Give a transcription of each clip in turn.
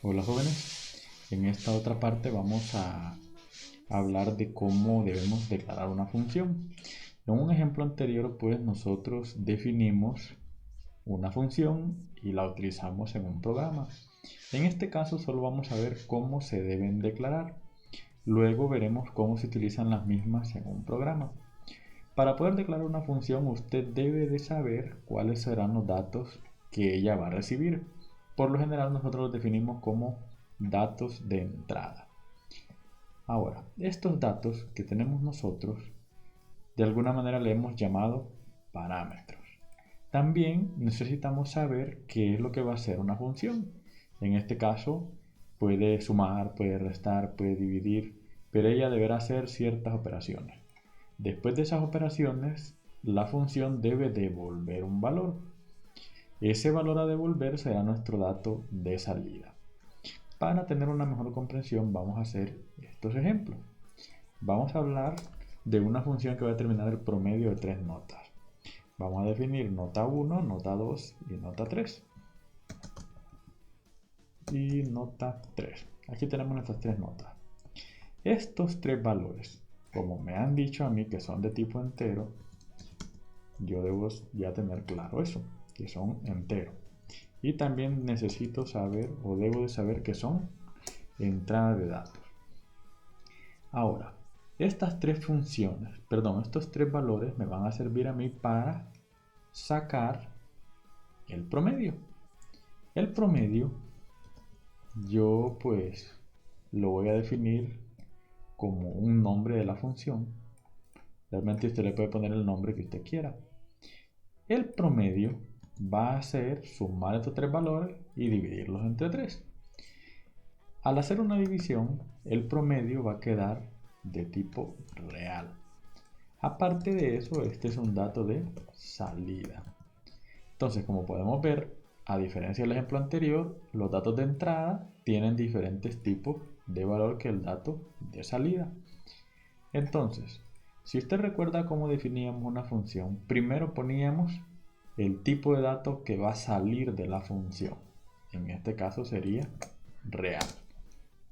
Hola jóvenes, en esta otra parte vamos a hablar de cómo debemos declarar una función. En un ejemplo anterior, pues nosotros definimos una función y la utilizamos en un programa. En este caso solo vamos a ver cómo se deben declarar. Luego veremos cómo se utilizan las mismas en un programa. Para poder declarar una función, usted debe de saber cuáles serán los datos que ella va a recibir. Por lo general nosotros los definimos como datos de entrada. Ahora, estos datos que tenemos nosotros, de alguna manera le hemos llamado parámetros. También necesitamos saber qué es lo que va a hacer una función. En este caso, puede sumar, puede restar, puede dividir, pero ella deberá hacer ciertas operaciones. Después de esas operaciones, la función debe devolver un valor. Ese valor a devolver será nuestro dato de salida. Para tener una mejor comprensión vamos a hacer estos ejemplos. Vamos a hablar de una función que va a determinar el promedio de tres notas. Vamos a definir nota 1, nota 2 y nota 3. Y nota 3. Aquí tenemos nuestras tres notas. Estos tres valores, como me han dicho a mí que son de tipo entero, yo debo ya tener claro eso, que son enteros. Y también necesito saber o debo de saber que son entradas de datos. Ahora, estas tres funciones, estos tres valores me van a servir a mí para sacar el promedio. El promedio yo pues lo voy a definir como un nombre de la función. Realmente usted le puede poner el nombre que usted quiera. El promedio va a ser sumar estos tres valores y dividirlos entre 3. Al hacer una división, el promedio va a quedar de tipo real. Aparte de eso, este es un dato de salida. Entonces, como podemos ver, a diferencia del ejemplo anterior, los datos de entrada tienen diferentes tipos de valor que el dato de salida. Entonces, si usted recuerda cómo definíamos una función, primero poníamos el tipo de dato que va a salir de la función. En este caso sería real.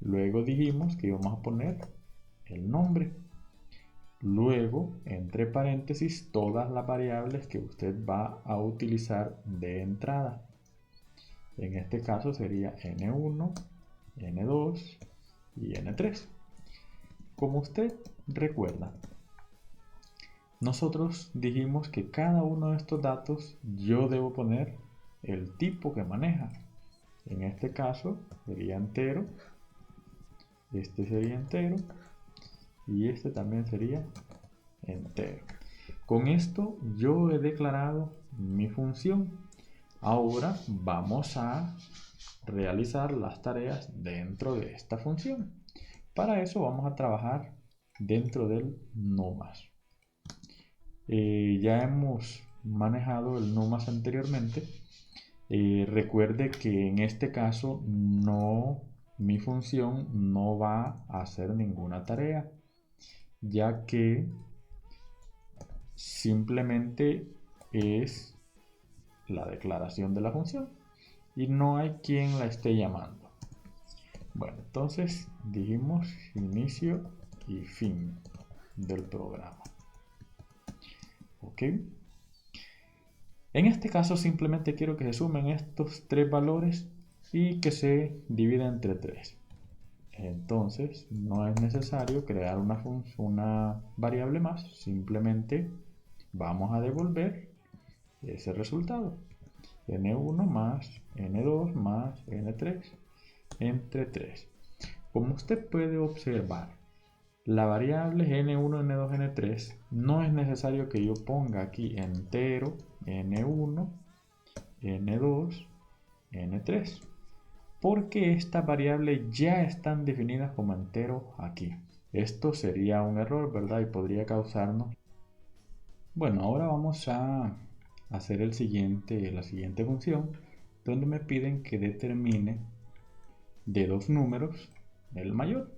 Luego dijimos que íbamos a poner el nombre. Luego, entre paréntesis, todas las variables que usted va a utilizar de entrada. En este caso sería n1, n2 y n3. Como usted recuerda, nosotros dijimos que cada uno de estos datos yo debo poner el tipo que maneja. En este caso sería entero, este sería entero y este también sería entero. Con esto yo he declarado mi función. Ahora vamos a realizar las tareas dentro de esta función. Para eso vamos a trabajar dentro del NUMAS. Ya hemos manejado el NUMAS anteriormente. Recuerde que en este caso mi función no va a hacer ninguna tarea, ya que simplemente es la declaración de la función y no hay quien la esté llamando. Bueno, entonces dijimos inicio y fin del programa. ¿Ok? En este caso simplemente quiero que se sumen estos tres valores y que se divida entre 3. Entonces no es necesario crear una variable más, simplemente vamos a devolver ese resultado. n1 más n2 más n3 entre 3. Como usted puede observar, la variable n1, n2, n3 no es necesario que yo ponga aquí entero n1, n2, n3, porque estas variables ya están definidas como entero aquí. Esto sería un error, ¿verdad? Y podría causarnos... Bueno, ahora vamos a hacer la siguiente función, donde me piden que determine de dos números el mayor.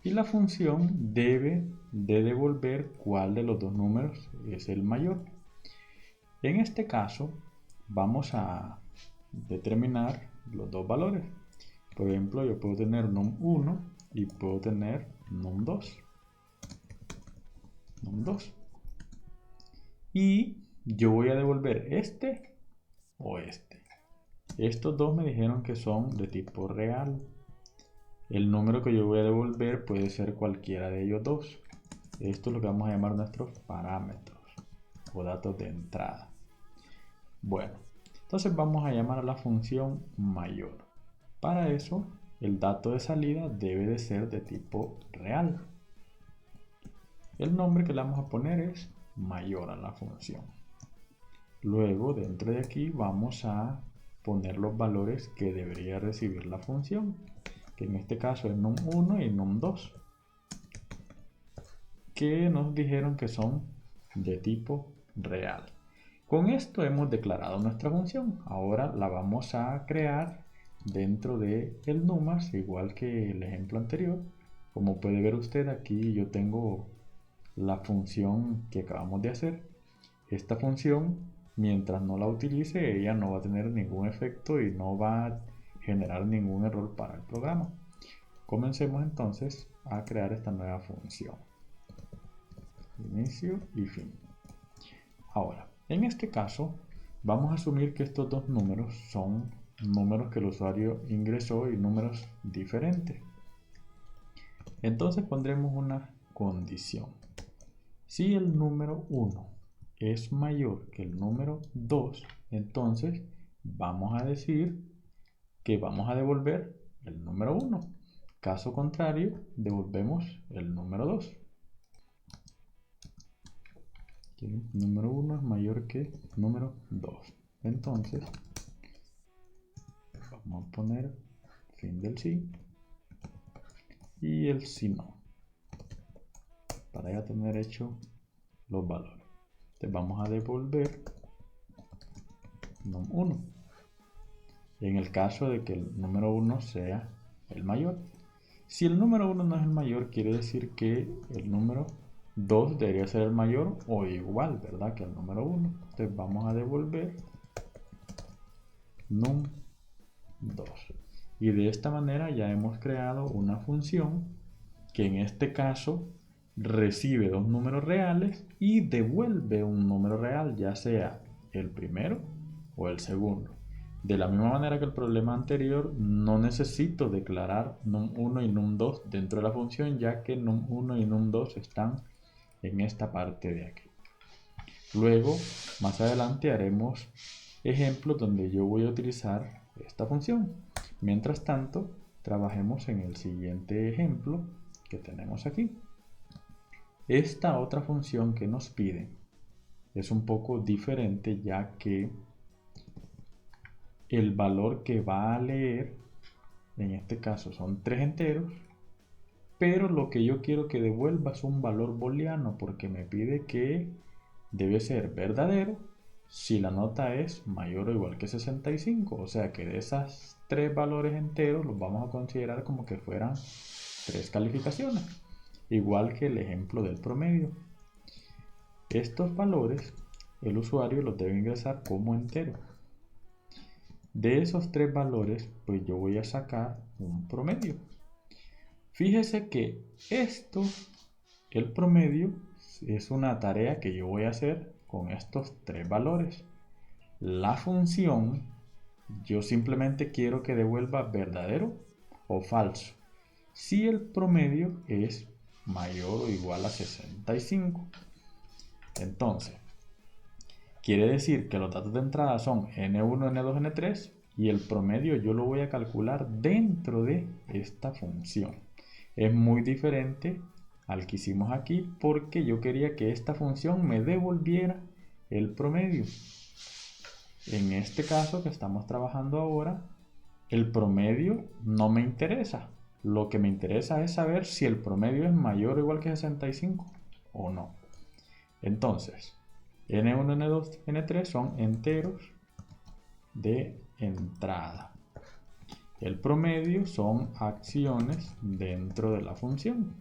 Y la función debe de devolver cuál de los dos números es el mayor. En este caso, vamos a determinar los dos valores. Por ejemplo, yo puedo tener num1 y puedo tener num2. Y yo voy a devolver este o este. Estos dos me dijeron que son de tipo real. El número que yo voy a devolver puede ser cualquiera de ellos dos. Esto es lo que vamos a llamar nuestros parámetros o datos de entrada. Bueno, entonces vamos a llamar a la función mayor. Para eso, el dato de salida debe de ser de tipo real. El nombre que le vamos a poner es mayor a la función. Luego, dentro de aquí, vamos a poner los valores que debería recibir la función, que en este caso es num1 y num2, que nos dijeron que son de tipo real. Con esto hemos declarado nuestra función. Ahora la vamos a crear dentro de el numas, igual que el ejemplo anterior. Como puede ver usted, aquí yo tengo la función que acabamos de hacer. Esta función, mientras no la utilice, ella no va a tener ningún efecto y no va a generar ningún error para el programa. Comencemos entonces a crear esta nueva función. Inicio y fin. Ahora, en este caso, vamos a asumir que estos dos números son números que el usuario ingresó y números diferentes. Entonces pondremos una condición. Si el número 1 es mayor que el número 2, entonces vamos a decir que vamos a devolver el número 1. Caso contrario, devolvemos el número 2. El número 1 es mayor que el número 2. Entonces, vamos a poner fin del sí y el si no, para ya tener hecho los valores. Entonces vamos a devolver num1 en el caso de que el número 1 sea el mayor. Si el número 1 no es el mayor, quiere decir que el número 2 debería ser el mayor o igual, ¿verdad?, que el número 1. Entonces vamos a devolver num2. Y de esta manera ya hemos creado una función que en este caso recibe dos números reales y devuelve un número real, ya sea el primero o el segundo. De la misma manera que el problema anterior, no necesito declarar num1 y num2 dentro de la función, ya que num1 y num2 están en esta parte de aquí. Luego, más adelante haremos ejemplos donde yo voy a utilizar esta función. Mientras tanto, trabajemos en el siguiente ejemplo que tenemos aquí. Esta otra función que nos pide es un poco diferente, ya que el valor que va a leer, en este caso son 3 enteros, pero lo que yo quiero que devuelva es un valor booleano, porque me pide que debe ser verdadero si la nota es mayor o igual que 65. O sea que de esas 3 valores enteros los vamos a considerar como que fueran 3 calificaciones, igual que el ejemplo del promedio. Estos valores el usuario los debe ingresar como entero. De esos 3 valores, pues yo voy a sacar un promedio. Fíjese que esto, el promedio, es una tarea que yo voy a hacer con estos 3 valores. La función, yo simplemente quiero que devuelva verdadero o falso si el promedio es mayor o igual a 65. Entonces, quiere decir que los datos de entrada son n1, n2, n3 y el promedio yo lo voy a calcular dentro de esta función. Es muy diferente al que hicimos aquí porque yo quería que esta función me devolviera el promedio. En este caso que estamos trabajando ahora, el promedio no me interesa. Lo que me interesa es saber si el promedio es mayor o igual que 65 o no. Entonces, n1, n2, n3 son enteros de entrada. El promedio son acciones dentro de la función.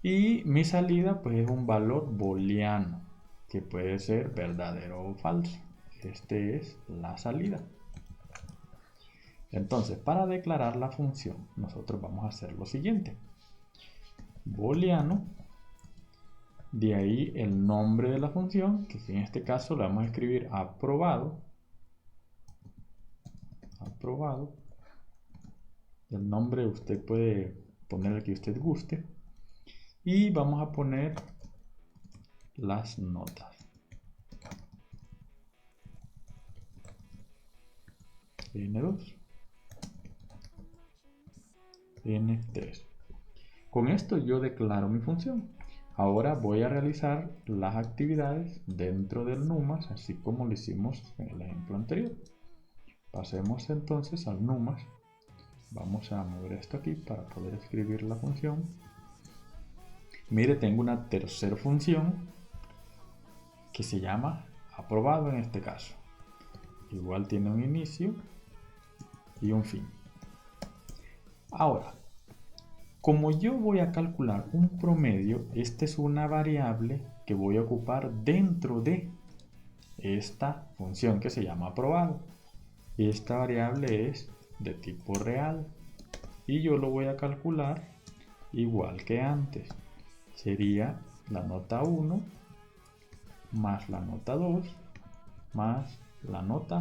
Y mi salida pues es un valor booleano, que puede ser verdadero o falso. Este es la salida. Entonces, para declarar la función, nosotros vamos a hacer lo siguiente. Booleano, de ahí el nombre de la función, que en este caso le vamos a escribir aprobado. Aprobado. El nombre usted puede poner el que usted guste. Y vamos a poner las notas. N2. N3. Con esto yo declaro mi función. Ahora voy a realizar las actividades dentro del NUMAS, así como lo hicimos en el ejemplo anterior. Pasemos entonces al NUMAS. Vamos a mover esto aquí para poder escribir la función. Mire, tengo una tercera función que se llama aprobado en este caso. Igual tiene un inicio y un fin. Ahora, como yo voy a calcular un promedio, esta es una variable que voy a ocupar dentro de esta función que se llama aprobado. Esta variable es de tipo real y yo lo voy a calcular igual que antes. Sería la nota 1 más la nota 2 más la nota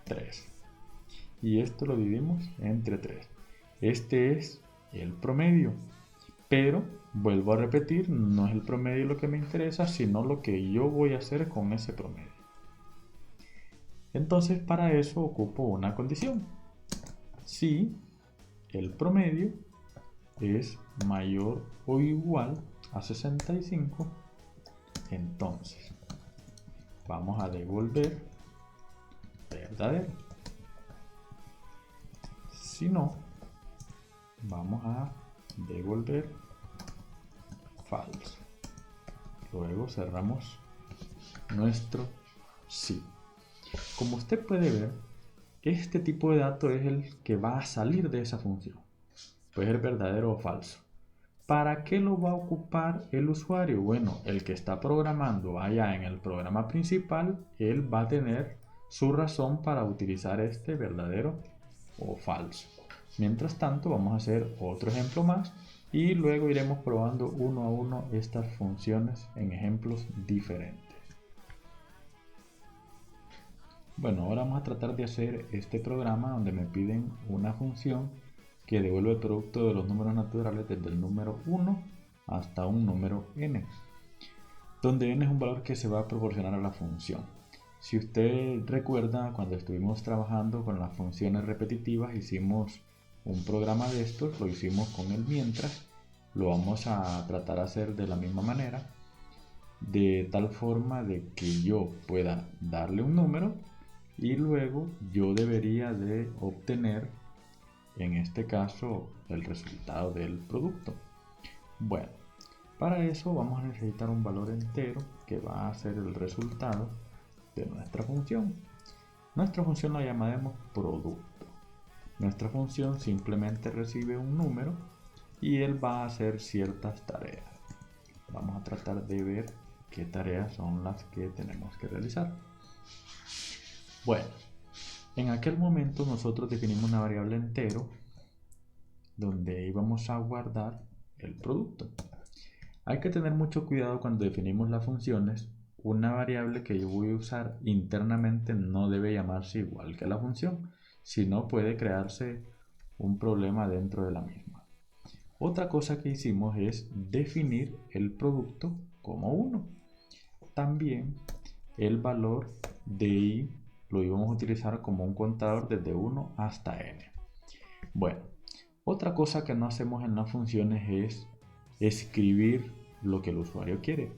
3. Y esto lo dividimos entre 3. Este es el promedio. Pero, vuelvo a repetir, no es el promedio lo que me interesa, sino lo que yo voy a hacer con ese promedio. Entonces, para eso ocupo una condición. Si el promedio es mayor o igual a 65, entonces vamos a devolver verdadero. Si no, vamos a devolver falso. Luego cerramos nuestro sí. Como usted puede ver, este tipo de dato es el que va a salir de esa función. Puede ser verdadero o falso. ¿Para qué lo va a ocupar el usuario? Bueno, el que está programando allá en el programa principal, él va a tener su razón para utilizar este verdadero o falso. Mientras tanto, vamos a hacer otro ejemplo más y luego iremos probando uno a uno estas funciones en ejemplos diferentes. Bueno, ahora vamos a tratar de hacer este programa donde me piden una función que devuelve el producto de los números naturales desde el número 1 hasta un número n, donde n es un valor que se va a proporcionar a la función. Si usted recuerda, cuando estuvimos trabajando con las funciones repetitivas, hicimos un programa de estos, lo hicimos con el mientras, lo vamos a tratar de hacer de la misma manera, de tal forma de que yo pueda darle un número y luego yo debería de obtener, en este caso, el resultado del producto. Bueno, para eso vamos a necesitar un valor entero que va a ser el resultado de nuestra función. Nuestra función la llamaremos producto. Nuestra función simplemente recibe un número y él va a hacer ciertas tareas. Vamos a tratar de ver qué tareas son las que tenemos que realizar. Bueno, en aquel momento nosotros definimos una variable entero donde íbamos a guardar el producto. Hay que tener mucho cuidado cuando definimos las funciones. Una variable que yo voy a usar internamente no debe llamarse igual que la función, si no puede crearse un problema dentro de la misma. Otra cosa que hicimos es definir el producto como 1. También el valor de i lo íbamos a utilizar como un contador desde 1 hasta n. Bueno, otra cosa que no hacemos en las funciones es escribir lo que el usuario quiere.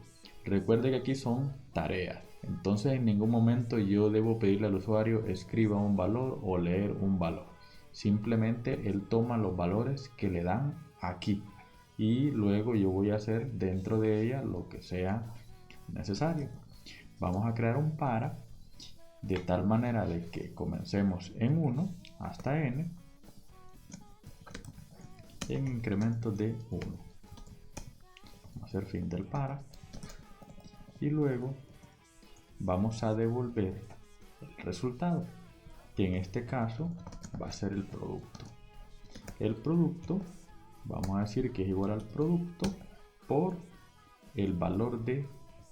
Recuerde que aquí son tareas, entonces en ningún momento yo debo pedirle al usuario escriba un valor o leer un valor. Simplemente él toma los valores que le dan aquí y luego yo voy a hacer dentro de ella lo que sea necesario. Vamos a crear un para de tal manera de que comencemos en 1 hasta n en incrementos de 1. Vamos a hacer fin del para y luego vamos a devolver el resultado. que en este caso va a ser el producto. El producto, vamos a decir que es igual al producto por el valor de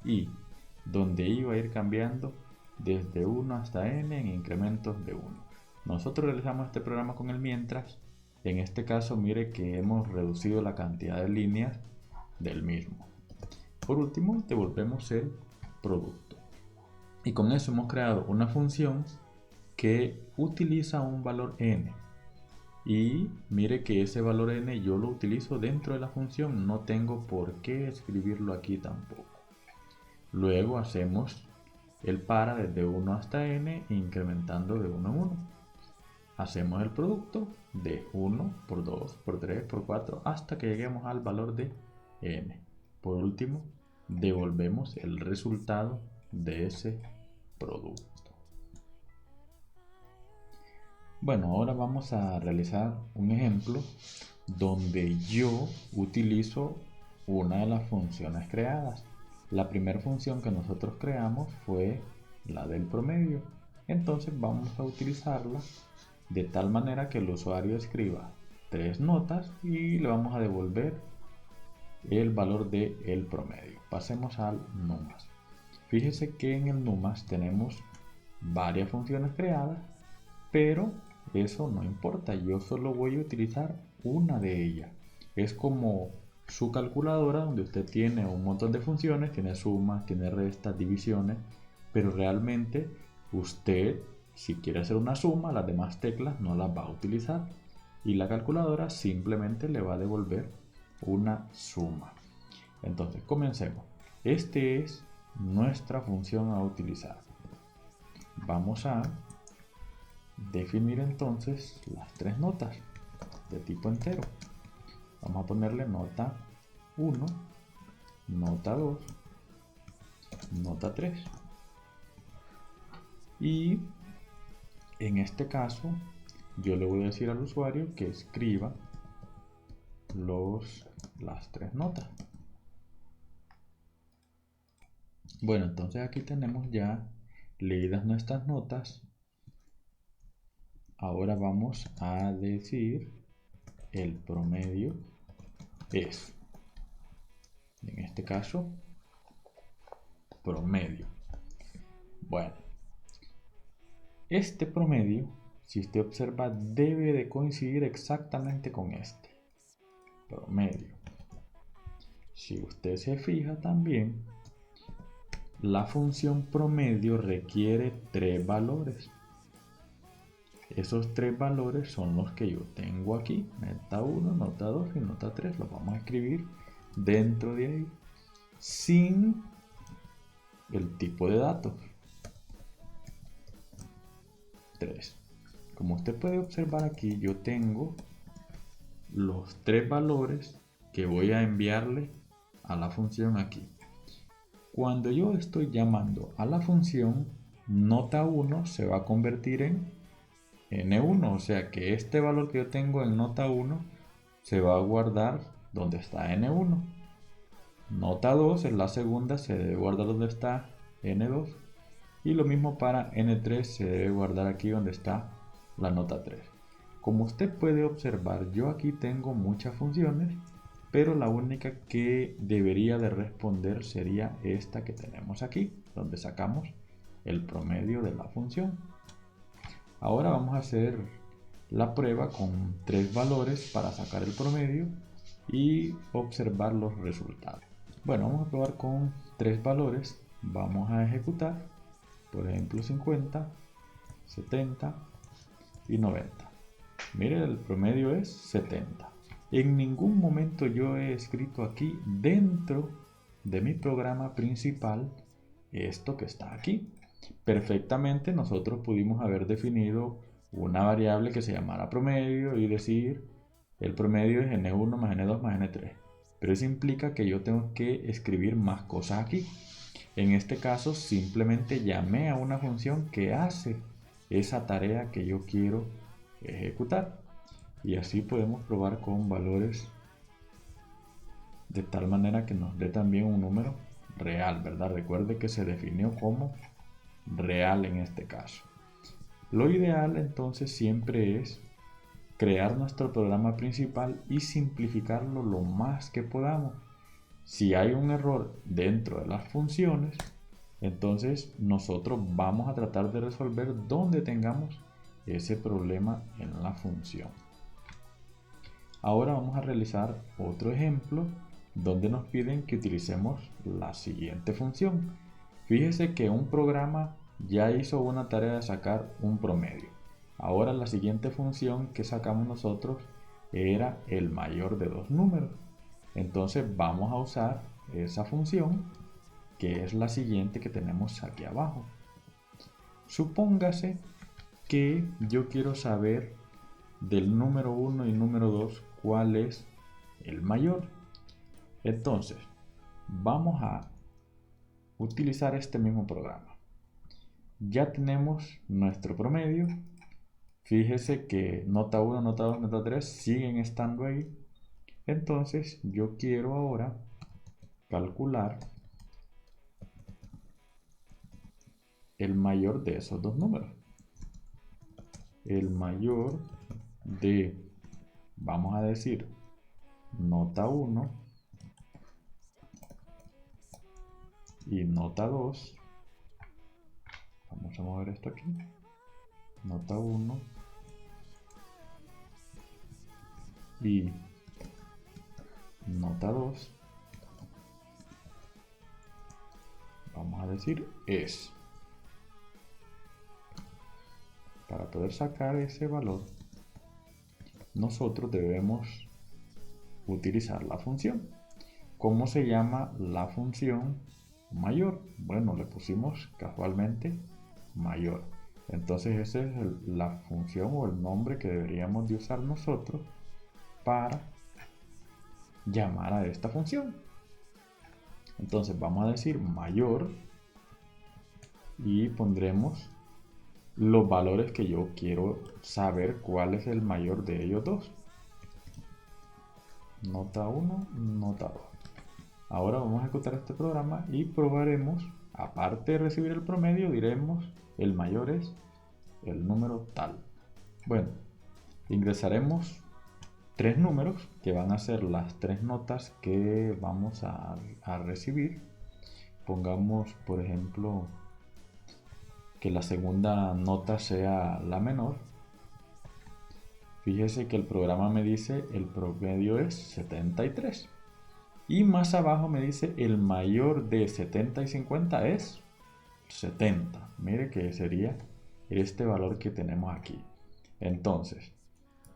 i, donde i va a ir cambiando desde 1 hasta n en incrementos de 1. Nosotros realizamos este programa con el mientras. En este caso, mire que hemos reducido la cantidad de líneas del mismo. Por último, devolvemos el producto. Y con eso hemos creado una función que utiliza un valor n. Y mire que ese valor n yo lo utilizo dentro de la función, no tengo por qué escribirlo aquí tampoco. Luego hacemos el para desde 1 hasta n, incrementando de 1 en 1. Hacemos el producto de 1 por 2 por 3 por 4 hasta que lleguemos al valor de n. Por último, devolvemos el resultado de ese producto. Bueno, ahora vamos a realizar un ejemplo donde yo utilizo una de las funciones creadas. La primera función que nosotros creamos fue la del promedio. Entonces vamos a utilizarla de tal manera que el usuario escriba 3 notas y le vamos a devolver el valor del promedio. Pasemos al NUMAS. Fíjese que en el NUMAS tenemos varias funciones creadas, pero eso no importa, yo solo voy a utilizar una de ellas. Es como su calculadora donde usted tiene un montón de funciones, tiene sumas, tiene restas, divisiones, pero realmente usted, si quiere hacer una suma, las demás teclas no las va a utilizar y la calculadora simplemente le va a devolver una suma. Entonces comencemos. Este es nuestra función a utilizar. Vamos a definir entonces las 3 notas de tipo entero. Vamos a ponerle nota 1, nota 2, nota 3. Y en este caso yo le voy a decir al usuario que escriba las 3 notas. Bueno, entonces aquí tenemos ya leídas nuestras notas. Ahora vamos a decir el promedio es, en este caso, promedio. Bueno, este promedio, si usted observa, debe de coincidir exactamente con este promedio. Si usted se fija también, la función promedio requiere 3 valores. Esos 3 valores son los que yo tengo aquí, nota 1, nota 2 y nota 3. Los vamos a escribir dentro de ahí, sin el tipo de datos. 3. Como usted puede observar aquí, yo tengo los 3 valores que voy a enviarle a la función aquí. Cuando yo estoy llamando a la función, nota 1 se va a convertir en n1, o sea que este valor que yo tengo en nota 1 se va a guardar donde está n1. Nota 2 en la segunda se debe guardar donde está n2. Y lo mismo para n3 se debe guardar aquí donde está la nota 3. Como usted puede observar, yo aquí tengo muchas funciones, pero la única que debería de responder sería esta que tenemos aquí, donde sacamos el promedio de la función. Ahora vamos a hacer la prueba con 3 valores para sacar el promedio y observar los resultados. Bueno, vamos a probar con 3 valores. Vamos a ejecutar, por ejemplo, 50, 70 y 90. Mire, el promedio es 70. En ningún momento yo he escrito aquí dentro de mi programa principal esto que está aquí. Perfectamente nosotros pudimos haber definido una variable que se llamara promedio y decir el promedio es n1 más n2 más n3, pero eso implica que yo tengo que escribir más cosas aquí. En este caso simplemente llamé a una función que hace esa tarea que yo quiero ejecutar, y así podemos probar con valores de tal manera que nos dé también un número real, ¿verdad? Recuerde que se definió como real en este caso. Lo ideal entonces siempre es crear nuestro programa principal y simplificarlo lo más que podamos. Si hay un error dentro de las funciones, entonces nosotros vamos a tratar de resolver donde tengamos ese problema en la función. Ahora vamos a realizar otro ejemplo donde nos piden que utilicemos la siguiente función. Fíjese que un programa ya hizo una tarea de sacar un promedio. Ahora la siguiente función que sacamos nosotros era el mayor de dos números. Entonces vamos a usar esa función, que es la siguiente que tenemos aquí abajo. Supóngase que yo quiero saber del número 1 y número 2 cuál es el mayor. Entonces vamos a utilizar este mismo programa. Ya tenemos nuestro promedio. Fíjese que nota 1, nota 2, nota 3 siguen estando ahí. Entonces yo quiero ahora calcular el mayor de esos dos números. El mayor de, vamos a decir, nota 1 y nota 2. Vamos a mover esto aquí. Nota 1 y nota 2. Vamos a decir es. Para poder sacar ese valor, nosotros debemos utilizar la función. ¿Cómo se llama la función mayor? Bueno, le pusimos casualmente mayor. Entonces esa es la función o el nombre que deberíamos de usar nosotros para llamar a esta función. Entonces vamos a decir mayor y pondremos los valores que yo quiero saber cuál es el mayor de ellos dos. Nota 1, nota 2. Ahora vamos a ejecutar este programa y probaremos, aparte de recibir el promedio, diremos el mayor es el número tal. Bueno, ingresaremos tres números que van a ser las tres notas que vamos a recibir. Pongamos, por ejemplo, que la segunda nota sea la menor. Fíjese que el programa me dice el promedio es 73. Y más abajo me dice el mayor de 70 y 50 es 70. Mire que sería este valor que tenemos aquí. Entonces,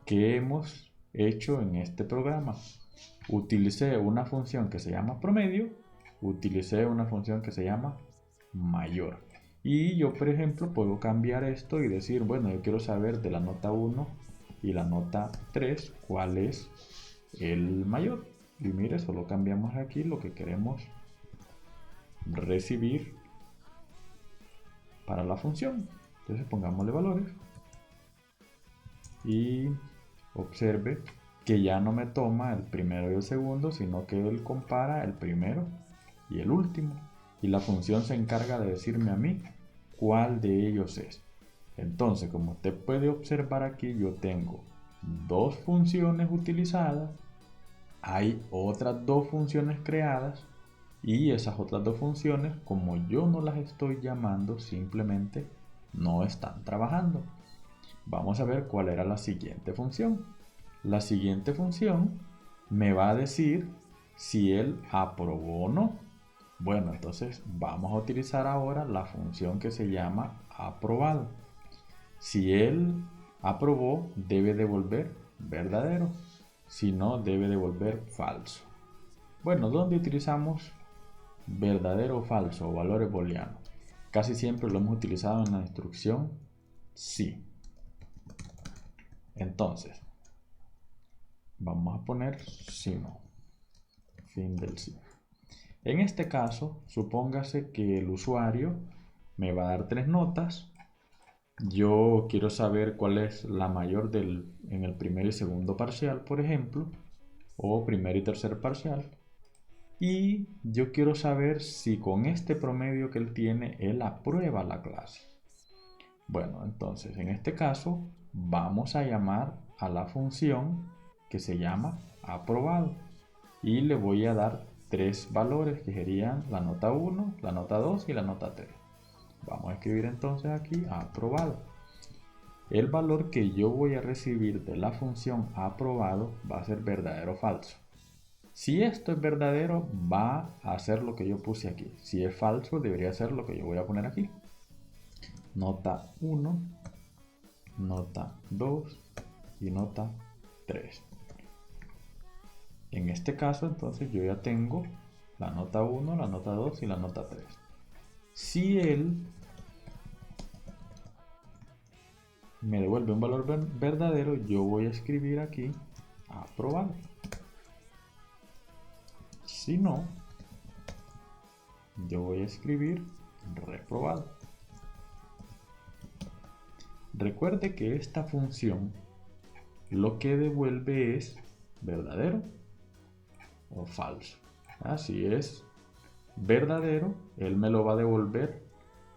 ¿qué hemos hecho en este programa? Utilicé una función que se llama promedio, utilicé una función que se llama mayor. Y yo, por ejemplo, puedo cambiar esto y decir, bueno, yo quiero saber de la nota 1 y la nota 3 cuál es el mayor. Y mire, solo cambiamos aquí lo que queremos recibir para la función. Entonces pongámosle valores y observe que ya no me toma el primero y el segundo, sino que él compara el primero y el último. Y la función se encarga de decirme a mí cuál de ellos es. Entonces, como usted puede observar aquí, yo tengo dos funciones utilizadas, hay otras dos funciones creadas y esas otras dos funciones, como yo no las estoy llamando, simplemente no están trabajando. Vamos a ver cuál era la siguiente función. La siguiente función me va a decir si él aprobó o no. Bueno, entonces vamos a utilizar ahora la función que se llama aprobado. Si él aprobó, debe devolver verdadero. Si no, debe devolver falso. Bueno, ¿dónde utilizamos verdadero o falso o valores booleanos? Casi siempre lo hemos utilizado en la instrucción sí. Entonces, vamos a poner si no. Fin del sí. En este caso, supóngase que el usuario me va a dar tres notas. Yo quiero saber cuál es la mayor en el primer y segundo parcial, por ejemplo, o primer y tercer parcial. Y yo quiero saber si con este promedio que él tiene, él aprueba la clase. Bueno, entonces en este caso vamos a llamar a la función que se llama aprobado y le voy a dar tres valores que serían la nota 1, la nota 2 y la nota 3. Vamos a escribir entonces aquí aprobado. El valor que yo voy a recibir de la función aprobado va a ser verdadero o falso. Si esto es verdadero, va a hacer lo que yo puse aquí. Si es falso, debería ser lo que yo voy a poner aquí. Nota 1, nota 2 y nota 3. En este caso, entonces, yo ya tengo la nota 1, la nota 2 y la nota 3. Si él me devuelve un valor verdadero, yo voy a escribir aquí aprobado. Si no, yo voy a escribir reprobado. Recuerde que esta función lo que devuelve es verdadero o falso. Si es verdadero, él me lo va a devolver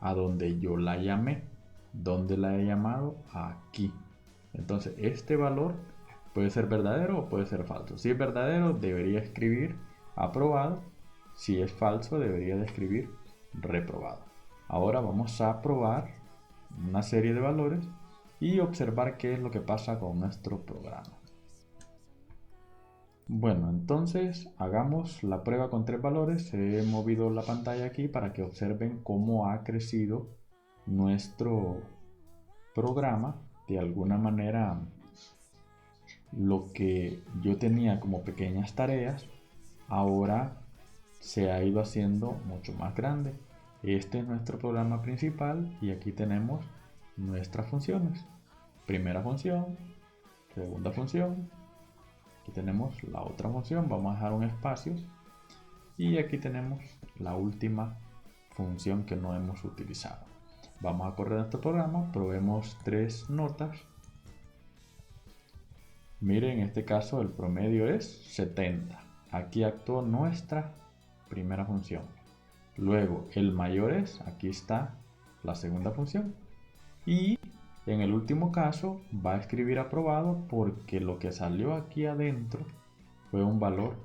a donde yo la llamé. ¿Dónde la he llamado? Aquí. Entonces este valor puede ser verdadero o puede ser falso. Si es verdadero, debería escribir aprobado. Si es falso, debería de escribir reprobado. Ahora vamos a probar una serie de valores y observar qué es lo que pasa con nuestro programa. Bueno, entonces hagamos la prueba con tres valores. He movido la pantalla aquí para que observen cómo ha crecido nuestro programa. De alguna manera, lo que yo tenía como pequeñas tareas ahora se ha ido haciendo mucho más grande. Este es nuestro programa principal y aquí tenemos nuestras funciones. Primera función, segunda función, aquí tenemos la otra función, vamos a dejar un espacio y aquí tenemos la última función que no hemos utilizado. Vamos a correr nuestro programa, probemos tres notas. Miren, en este caso el promedio es 70. Aquí actuó nuestra primera función. Luego el mayor es, aquí está la segunda función. Y en el último caso va a escribir aprobado porque lo que salió aquí adentro fue un valor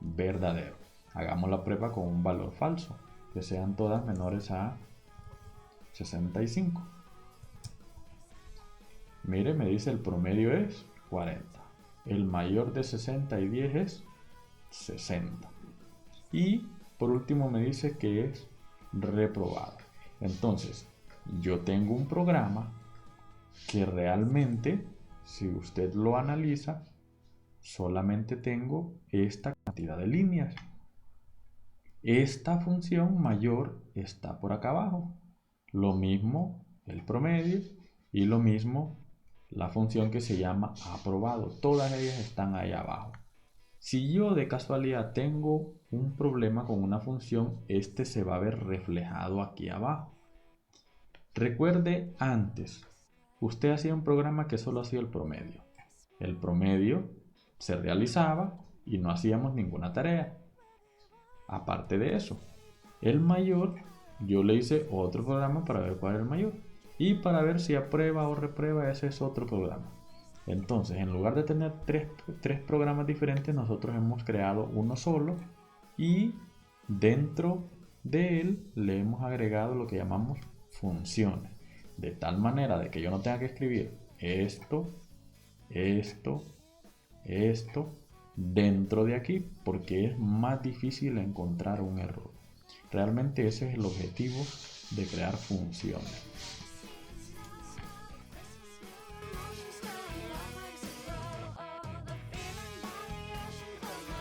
verdadero. Hagamos la prueba con un valor falso, que sean todas menores a 65. Mire, me dice el promedio es 40. El mayor de 60 y 10 es 60. Y por último me dice que es reprobado. Entonces, yo tengo un programa que realmente, si usted lo analiza, solamente tengo esta cantidad de líneas. Esta función mayor está por acá abajo. Lo mismo el promedio y lo mismo la función que se llama aprobado. Todas ellas están ahí abajo. Si yo de casualidad tengo un problema con una función, este se va a ver reflejado aquí abajo. Recuerde antes, usted hacía un programa que solo hacía el promedio. El promedio se realizaba y no hacíamos ninguna tarea. Aparte de eso, el mayor, yo le hice otro programa para ver cuál era el mayor. Y para ver si aprueba o reprueba, ese es otro programa. Entonces, en lugar de tener tres programas diferentes, nosotros hemos creado uno solo y dentro de él le hemos agregado lo que llamamos funciones. De tal manera de que yo no tenga que escribir esto dentro de aquí porque es más difícil encontrar un error. Realmente ese es el objetivo de crear funciones.